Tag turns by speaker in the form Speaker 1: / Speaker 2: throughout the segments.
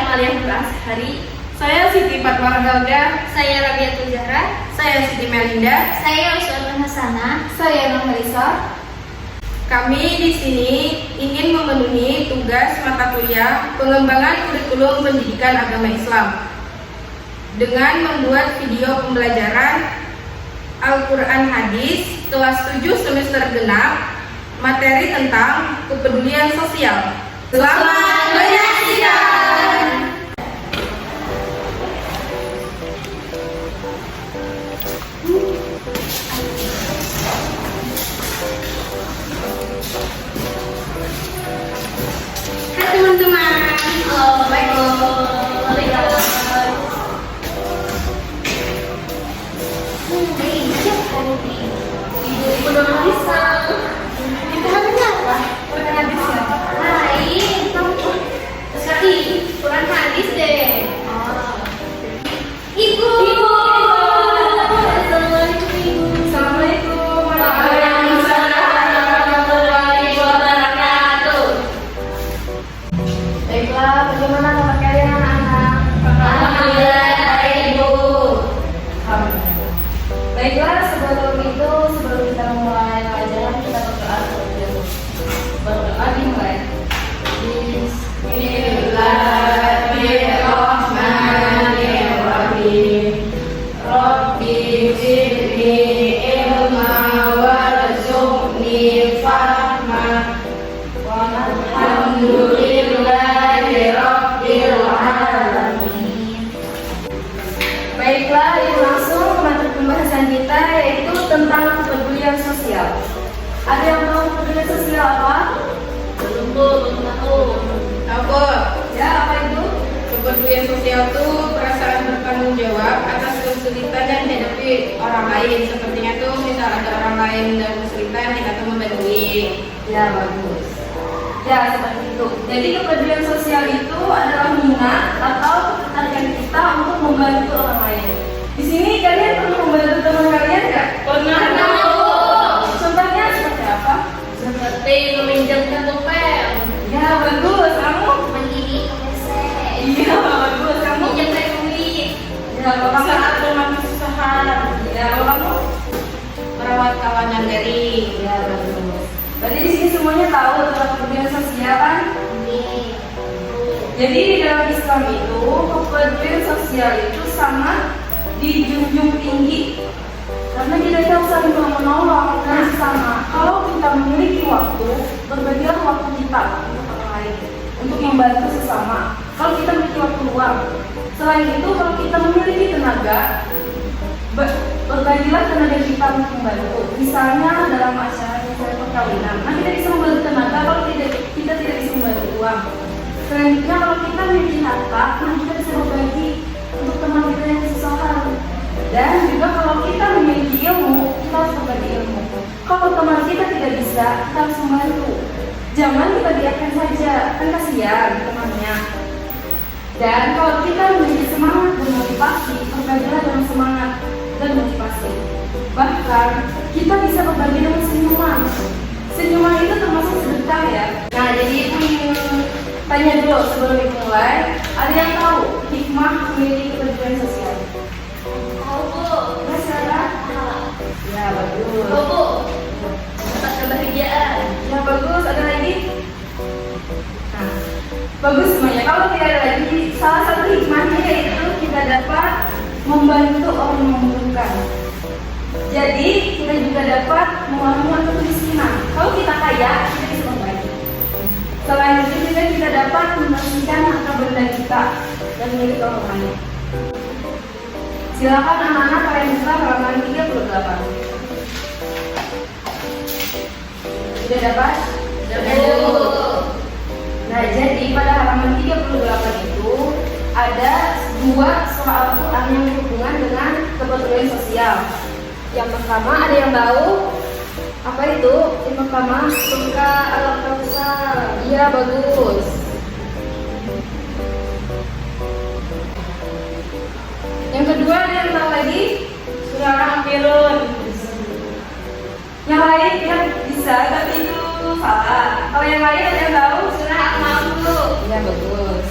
Speaker 1: Amalia Prashari.
Speaker 2: Saya Siti Fatmar Helga.
Speaker 1: Saya Rabiatul Zahra.
Speaker 2: Saya Siti Melinda.
Speaker 1: Saya Usman Hasana.
Speaker 3: Saya Nurhalisa.
Speaker 2: Kami di sini ingin memenuhi tugas mata kuliah pengembangan kurikulum pendidikan agama Islam dengan membuat video pembelajaran Al-Quran Hadis kelas 7 semester genap materi tentang kepedulian sosial. Selamat menyaksikan!
Speaker 1: Hai teman-teman. Ibu udah bisa. Itu namanya apa? Quran hadis ya? Lain, kamu sekali Quran hadis deh. Ibu.
Speaker 2: Assalamualaikum
Speaker 1: warahmatullahi wabarakatuh.
Speaker 3: Baiklah, bagaimana kabar kalian anak-anak?
Speaker 1: Alhamdulillah, baik Ibu.
Speaker 3: Baiklah, sebelum kita memulai pelajaran, kita berdoa terlebih dahulu. Berdoa dimulai.
Speaker 2: Bismillahirrahmanirrahim. Rabbi zidni ilma warzuqni fahma. Walhamdulillahi rabbil alamin.
Speaker 3: Baiklah, ini langsung ke materi pembahasan kita, yaitu tentang kepedulian sosial. Ada yang tahu kepedulian sosial apa?
Speaker 1: Belum tahu.
Speaker 2: Apa?
Speaker 3: Ya, apa itu?
Speaker 2: Kepedulian sosial itu perasaan bertanggung jawab atas kesulitan yang dihadapi orang lain. Sepertinya tuh misal ada orang lain dalam kesulitan, kita tuh membantu.
Speaker 3: Ya, bagus. Ya, seperti itu. Jadi kepedulian sosial itu adalah minat atau ketertarikan kita untuk membantu orang lain. Di sini kalian pernah membantu teman kalian nggak?
Speaker 2: Pernah.
Speaker 3: Contohnya seperti apa?
Speaker 1: Seperti meminjamkan topeng.
Speaker 3: Ya, bagus. Kamu?
Speaker 1: Mandiri WC.
Speaker 3: Iya, bagus. Kamu?
Speaker 1: Meminjamkan duit.
Speaker 3: Ya, kalau kamu?
Speaker 2: Saat rumah kesusahan,
Speaker 3: Ya, kalau kamu?
Speaker 2: merawat kawanan dari.
Speaker 3: Ya, bagus. Berarti di sini semuanya tahu tentang kepedulian sosial kan? Jadi di dalam Islam itu kepedulian sosial itu sangat dijunjung tinggi karena kita tahu saling menolong dan sesama. Kalau kita memiliki waktu, berbagilah waktu kita untuk orang lain, untuk membantu sesama. Kalau kita memiliki waktu luang, selain itu kalau kita memiliki tenaga, berbagilah tenaga kita untuk membantu. Misalnya dalam acara perkawinan, nah kita bisa membantu tenaga kalau kita tidak bisa membantu uang. Selanjutnya kalau kita memiliki harta, nah kita bisa berbagi untuk teman kita yang kesusahan. Dan juga kalau kita memiliki ilmu, kita harus berbagi ilmu. Kalau teman kita tidak bisa, kita harus membantu. Jangan kita biarkan saja, kan kasihan temannya. Dan kalau kita memiliki semangat dan motivasi, berbagilah dengan semangat dan motivasi. Bahkan kita bisa berbagi dengan senyuman. Senyuman itu termasuk sedekah ya. Nah, jadi tanya dulu sebelum dimulai, ada yang tahu hikmah memiliki kepedulian sosial?
Speaker 1: Tahu Bu.
Speaker 3: Masalah? Ya, bagus.
Speaker 1: Tahu Bu. Dapat kebahagiaan.
Speaker 3: Ya, bagus. Ada lagi? Nah, bagus semuanya. Kalau tidak ada lagi, salah satu hikmahnya yaitu kita dapat membantu orang yang membutuhkan. Jadi kita juga dapat mengurangi kemiskinan. Kalau kita kaya, kita bisa membagi. Selain itu juga kita dapat membersihkan harta benda kita dan milik orang lain. Silakan anak-anak kalian buka halaman 38. Sudah dapat? Nah, jadi pada halaman 38 itu ada dua soal Al-Quran yang berhubungan dengan kepedulian sosial. Yang pertama, ada yang tahu apa itu? Yang pertama, suka al-kausar. Iya, bagus. Yang kedua, ada yang tahu lagi? Surah Al-Kafirun. Yang lain ya bisa, tapi itu salah. Kalau yang lain ada yang tahu? Surah Al-Mulk. Iya, bagus.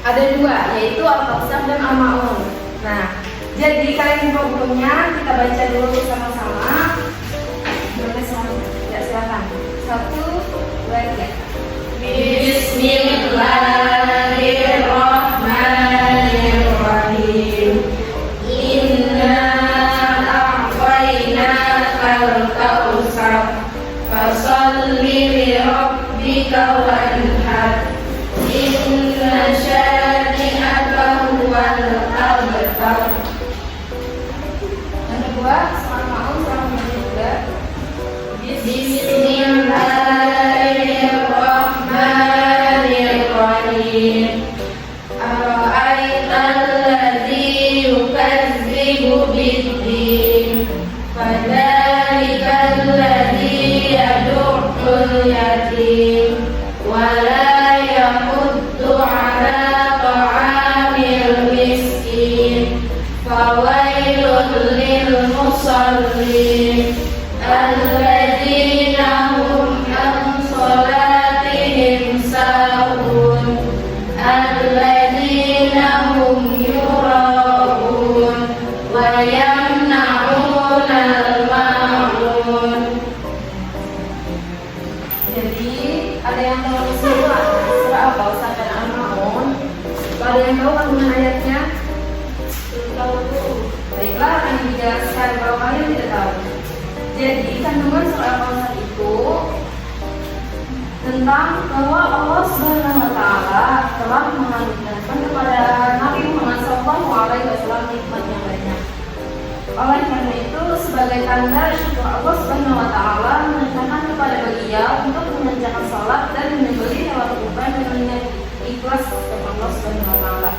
Speaker 3: Ada dua, yaitu Al-Kawthar dan Al-Ma'un. Nah, jadi kalian buka bukunya, kita baca dulu sama-sama. Boleh ya, silakan. 1, 2, 3.
Speaker 2: Bismillahirrahmanirrahim. Inna a'tainakal kautsar fasholli li rabbika wanhar. Inna syani'aka huwal abtar.
Speaker 3: Yang kedua, Al-Ma'un sama juga.
Speaker 2: Bismillahirrahmanirrahim. Ara'aital ladzi yukadzibu bid-din fadzalikal ladzi yad'ul yatim wa la yahuddu 'ala ta'amil miskin fawailul lil musallin alladzina hum an salatihim sahun alladzina hum yura'un wa yamna'unal ma'un.
Speaker 3: Jadi ada yang tahu surah Al-Kawthar dan Al-Ma'un? Ada yang tahu kandungan ayatnya? Tahu tuh. Baiklah, akan dijelaskan kalau kalian tidak tahu. Jadi kandungan surah Al-Kawthar itu tentang bahwa Allah Subhanahu wa Ta'ala telah menganugerahkan kepada Nabi Muhammad SAW nikmat yang banyak. Oleh karena itu, sebagai tanda syukur Allah Subhanahu wa Ta'ala memerintahkan kepada beliau untuk mengerjakan salat dan menyembelih hewan kurban dengan niat ikhlas kepada Allah Subhanahu wa Ta'ala.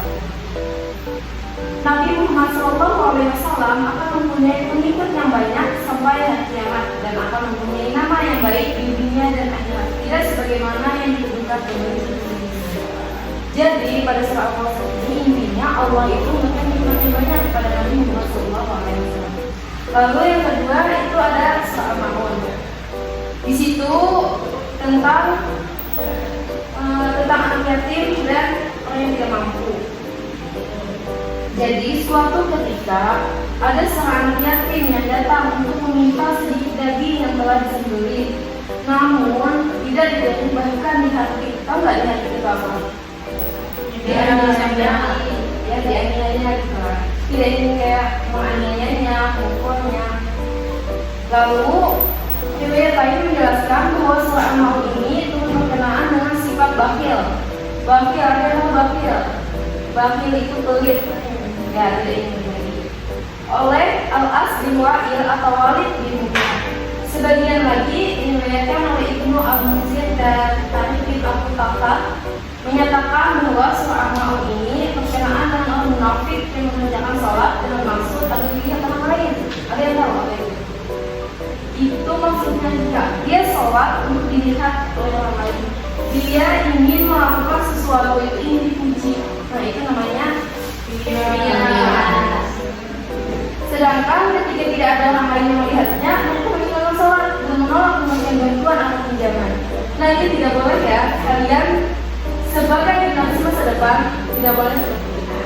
Speaker 3: Nabi Muhammad SAW akan mempunyai pengikut yang banyak sampai hari kiamat dan akan mempunyai nama yang baik di dunia dan akhirat, tidak sebagaimana yang ditentukan oleh Jadi pada surah Al-Kawthar ini intinya Allah itu memberikan nikmat yang banyak kepada Nabi Muhammad SAW. Lalu yang kedua itu ada surah Al-Ma'un. Di situ tentang anak yatim dan orang yang tidak mampu. Jadi suatu ketika ada seorang anak yatim yang datang untuk meminta sedikit daging yang telah disembelih, namun tidak diberikan, bahkan di hati. Tahu nggak di hati itu apa? Dianiaya gitu lah. Tidak ingin kayak menganiayanya, memukulnya. Lalu riwayat lain menjelaskan bahwa surah Al-Ma'un ini turut berkenaan dengan sifat bakhil. Bakhil adalah bakhil. Bakhil itu pelit. Ya, tidak ingin berbagi. Oleh Al-As bin Wa'il atau Walid bin Mughirah. Sebagian lagi diriwayatkan oleh Ibnu Al-Munzir dan Tarikh bin Abu Talha menyatakan bahwa surah Al-Ma'un ini berkenaan dengan orang munafik yang mengerjakan sholat dengan maksud agar dilihat orang lain. Ada yang tahu apa itu? Itu maksudnya jika dia sholat untuk dilihat oleh orang lain, dia ingin melakukan sesuatu itu ingin dipuji. Nah itu namanya riya. Sedangkan ketika tidak ada orang lain yang melihatnya, mereka meninggalkan sholat dan menolak memberikan bantuan atau pinjaman. Nah ini tidak boleh ya, kalian sebagai generasi masa depan tidak boleh seperti itu.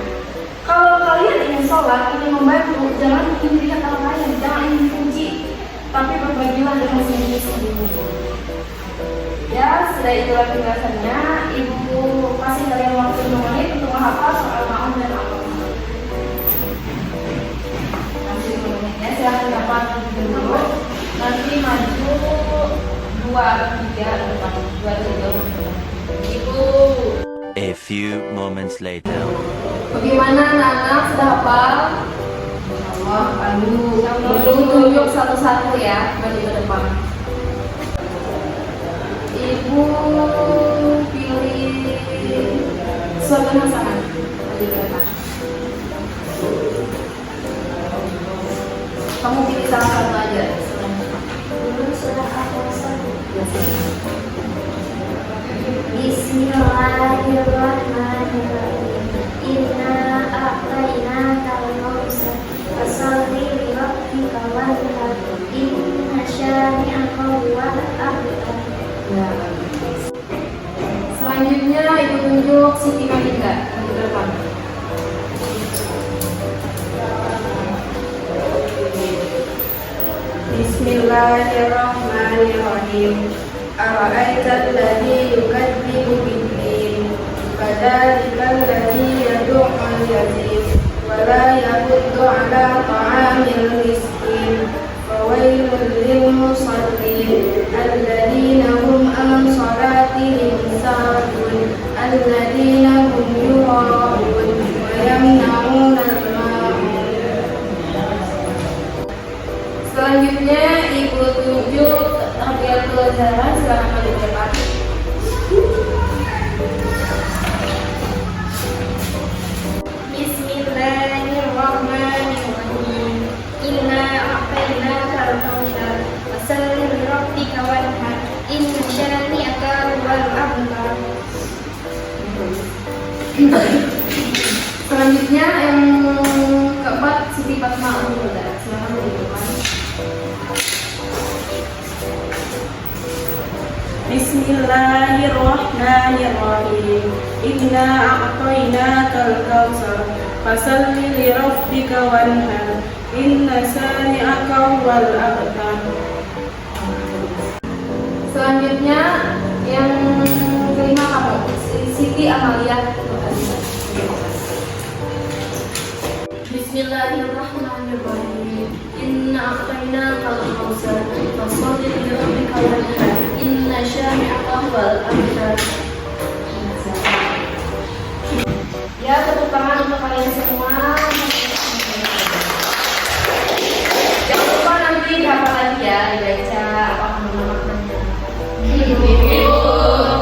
Speaker 3: Kalau kalian ingin sholat, ingin membantu, jangan ingin dilihat orang lain, jangan ingin dipuji, tapi berbagilah dengan sendiri-sendiri. Ya, sudah itulah penjelasannya. Ibu kasih kalian waktu 5 menit untuk menghafal soal Al-Ma'un dan Al-Kawthar. Nanti 5 menit ya, silahkan hafal dulu. Nanti maju 2 atau 3 atau 4, 2 atau 3. Ibu.
Speaker 4: A few moments later.
Speaker 3: Bagaimana anak-anak sudah hafal?
Speaker 2: Allah, aduh,
Speaker 3: Ibu tunjuk satu-satu ya, maju ke depan. Ibu pilih suatu pasangan, maju ke depan. Kamu pilih salah satu aja.
Speaker 1: Dulu sudah aku Bismillahirrahmanirrahim. Inna a'tainakal kautsar fasholli li rabbika wanhar. Inna syani'aka huwal abtar.
Speaker 3: Selanjutnya Ibu tunjuk Siti Malinda untuk ke depan.
Speaker 2: Bismillahirrahmanirrahim. Ara'aital ladzi yukadzibu bid-din, fadzalikal ladzi yad'ul yatim wa la yahuddu 'ala ta'amil miskin. Fawailul lil musallin alladzina hum an salatihim sahun alladzina hum yura'un wa yamna'una al-ma'un.
Speaker 3: Selanjutnya Ibu tunjuk Rabiatul Zahra, silakan maju ke depan.
Speaker 1: Bismillahirrahmanirrahim. Inna a'tainakal kautsar fasholli li rabbika wanhar inna syani'aka huwal abtar.
Speaker 3: Selanjutnya yang keempat Siti Fatma Al-Huda, silakan maju ke depan.
Speaker 2: Bismillahirrahmanirrahim. Inna a'tainakal kautsar fasholli li rabbika wanhar inna syani'aka huwal abtar.
Speaker 3: Selanjutnya yang kelima kamu Siti Amalia.
Speaker 1: Bismillahirrahmanirrahim. Inna a'tainakal kautsar fasholli li rabbika wanhar inna syani'aka huwal abtar.
Speaker 3: Ya, tepuk tangan untuk kalian semua. Jangan lupa nanti dihafal lagi ya, dibaca apa nama-namanya.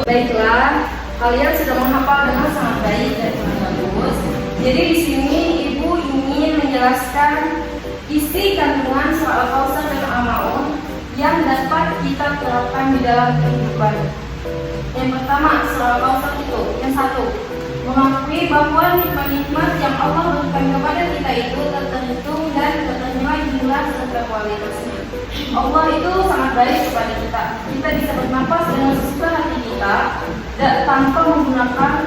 Speaker 3: Baiklah, kalian sudah menghafal dengan sangat baik dan sangat bagus. Jadi di sini Ibu ingin menjelaskan isi kandungan surah Al-Kautsar dan Al-Ma'un yang dapat kita terapkan di dalam kehidupan. Yang pertama, surah Al-Kautsar itu, yang satu, mengakui bahwa nikmat-nikmat yang Allah berikan kepada kita itu terhitung dan ternilai jumlah serta kualitasnya. Allah itu sangat baik kepada kita. Kita bisa bernapas dengan sesuka hati kita dan tanpa menggunakan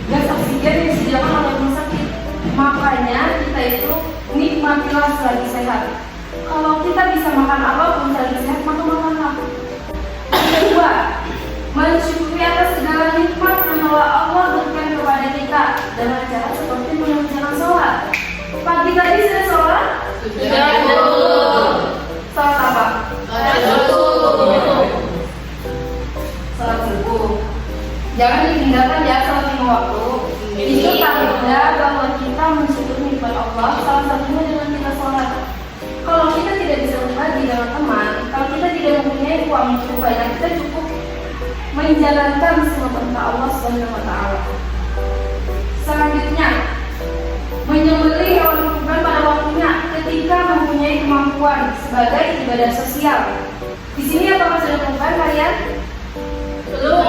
Speaker 3: gas oksigen yang disediakan oleh rumah sakit. Makanya kita itu nikmatilah selagi sehat. Kalau kita bisa makan apapun selagi sehat, maka makanlah. Yang kedua, mensyukuri atas segala nikmat yang Allah berikan kepada kita dengan cara seperti mengerjakan sholat. Pagi tadi sudah sholat?
Speaker 2: Sudah.
Speaker 3: Sholat apa? Sholat subuh. Jangan ditinggalkan ya sholat lima waktu. Itu tanda bahwa kita mensyukuri nikmat Allah. Salah satunya dengan kita sholat. Kalau kita tidak bisa berbagi dengan teman, kalau kita tidak mempunyai uang yang cukup banyak, kita cukup menjalankan semua perintah Allah Subhanahu wa taala. Selanjutnya, menyembelih hewan kurban pada waktunya ketika mempunyai kemampuan sebagai ibadah sosial. Di sini apakah sudah kurban kalian?
Speaker 2: Belum.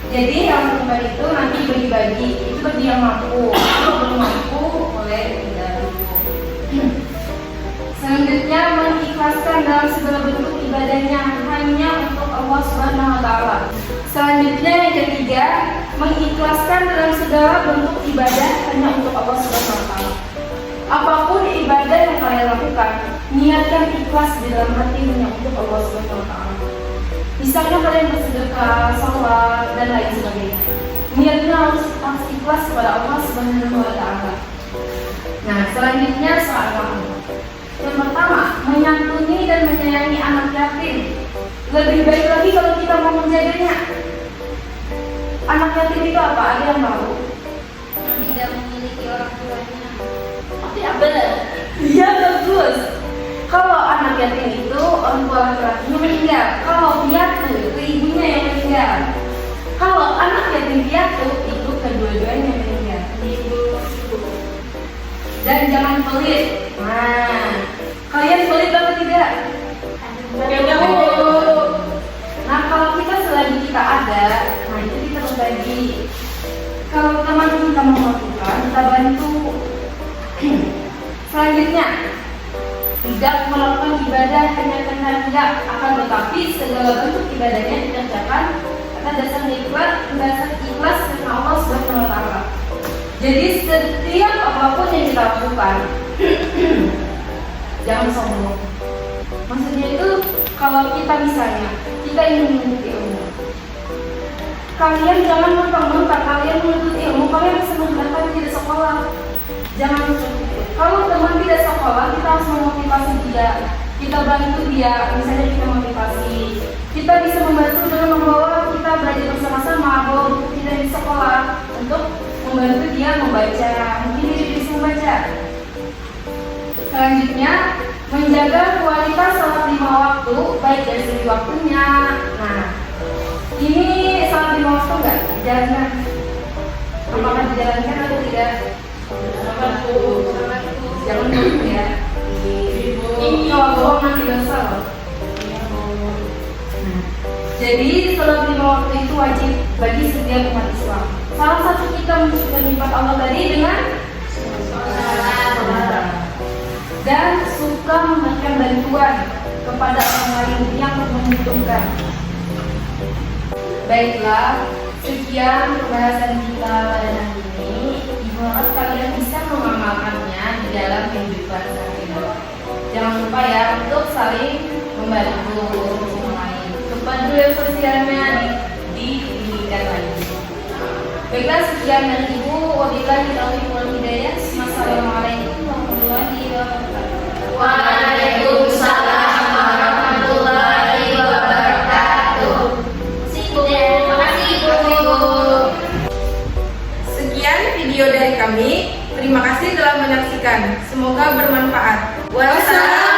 Speaker 3: Jadi hewan kurban itu nanti bagi-bagi, itu bagi yang mampu. Kalau belum mampu, boleh tidak dulu. Selanjutnya, mengikhlaskan dalam segala bentuk ibadahnya hanya untuk Allah Subhanahu wa taala. Selanjutnya yang ketiga, mengikhlaskan dalam segala bentuk ibadah hanya untuk Allah Subhanahu wa taala. Apapun ibadah yang kalian lakukan, niatkan ikhlas di dalam hati hanya untuk Allah Subhanahu wa taala. Misalnya kalian bersedekah, sholat, dan lain sebagainya. Niatnya harus ikhlas kepada Allah Subhanahu wa taala. Nah, selanjutnya soal yang pertama, menyantuni dan menyayangi anak yatim. Lebih baik lagi kalau kita mau menjaganya. Anak yatim itu apa? Ada yang tahu?
Speaker 1: Yang tidak memiliki orang tuanya.
Speaker 3: Tapi ya benar. Iya, bagus. Kalau anak yatim itu orang tua laki-lakinya meninggal. Kalau piatu itu ibunya yang meninggal. Kalau anak yatim piatu itu kedua-duanya meninggal. Dan jangan pelit. Nah, kalian pelit atau tidak? Nah, kalau kita selagi kita ada, nah itu kita berbagi. Kalau teman kita mau melakukan, kita bantu. Selanjutnya, tidak melakukan ibadah hanya karena tidak akan, tetapi segala bentuk ibadahnya dikerjakan Kata dasar ikhlas karena Allah Subhanahu wa Ta'ala. Jadi setiap apapun yang kita lakukan jangan sombong. Maksudnya itu kalau kita misalnya kita ingin menuntut ilmu, kalian jangan mentang-mentang kalian menuntut ilmu kalian bisa mengatakan tidak sekolah. Jangan seperti itu. Kalau teman tidak sekolah, kita harus memotivasi dia, kita bantu dia. Misalnya kita motivasi, kita bisa membantu dengan membawa kita belajar bersama-sama bahwa kita di sekolah untuk membantu dia membaca. Mungkin dia bisa membaca. Selanjutnya, menjaga kualitas salat 5 waktu baik dari segi waktunya. Nah, ini salat 5 waktu enggak dijalankan? Apakah dijalankan atau tidak? Jangan dulu ya. Ini kalau bohong nanti dosa loh. Nah, jadi salat 5 waktu itu wajib bagi setiap umat Islam. Salah satu kita mensyukuri nikmat Allah tadi dengan salat dan suka memberikan bantuan kepada orang lain yang membutuhkan. Baiklah, sekian pembahasan kita pada hari ini. Diharap kalian bisa mengamalkannya di dalam kehidupan sehari-hari. Jangan lupa ya untuk saling membantu orang lain. Kepedulian sosialnya ditinggikan lagi. Baiklah, sekian dari Ibu. Wabillahi taufiq wal hidayah. Wassalamualaikum warahmatullahi wabarakatuh.
Speaker 1: Waalaikumsalam warahmatullahi wabarakatuh. Terima kasih Ibu.
Speaker 2: Sekian video dari kami. Terima kasih telah menyaksikan. Semoga bermanfaat. Wassalam.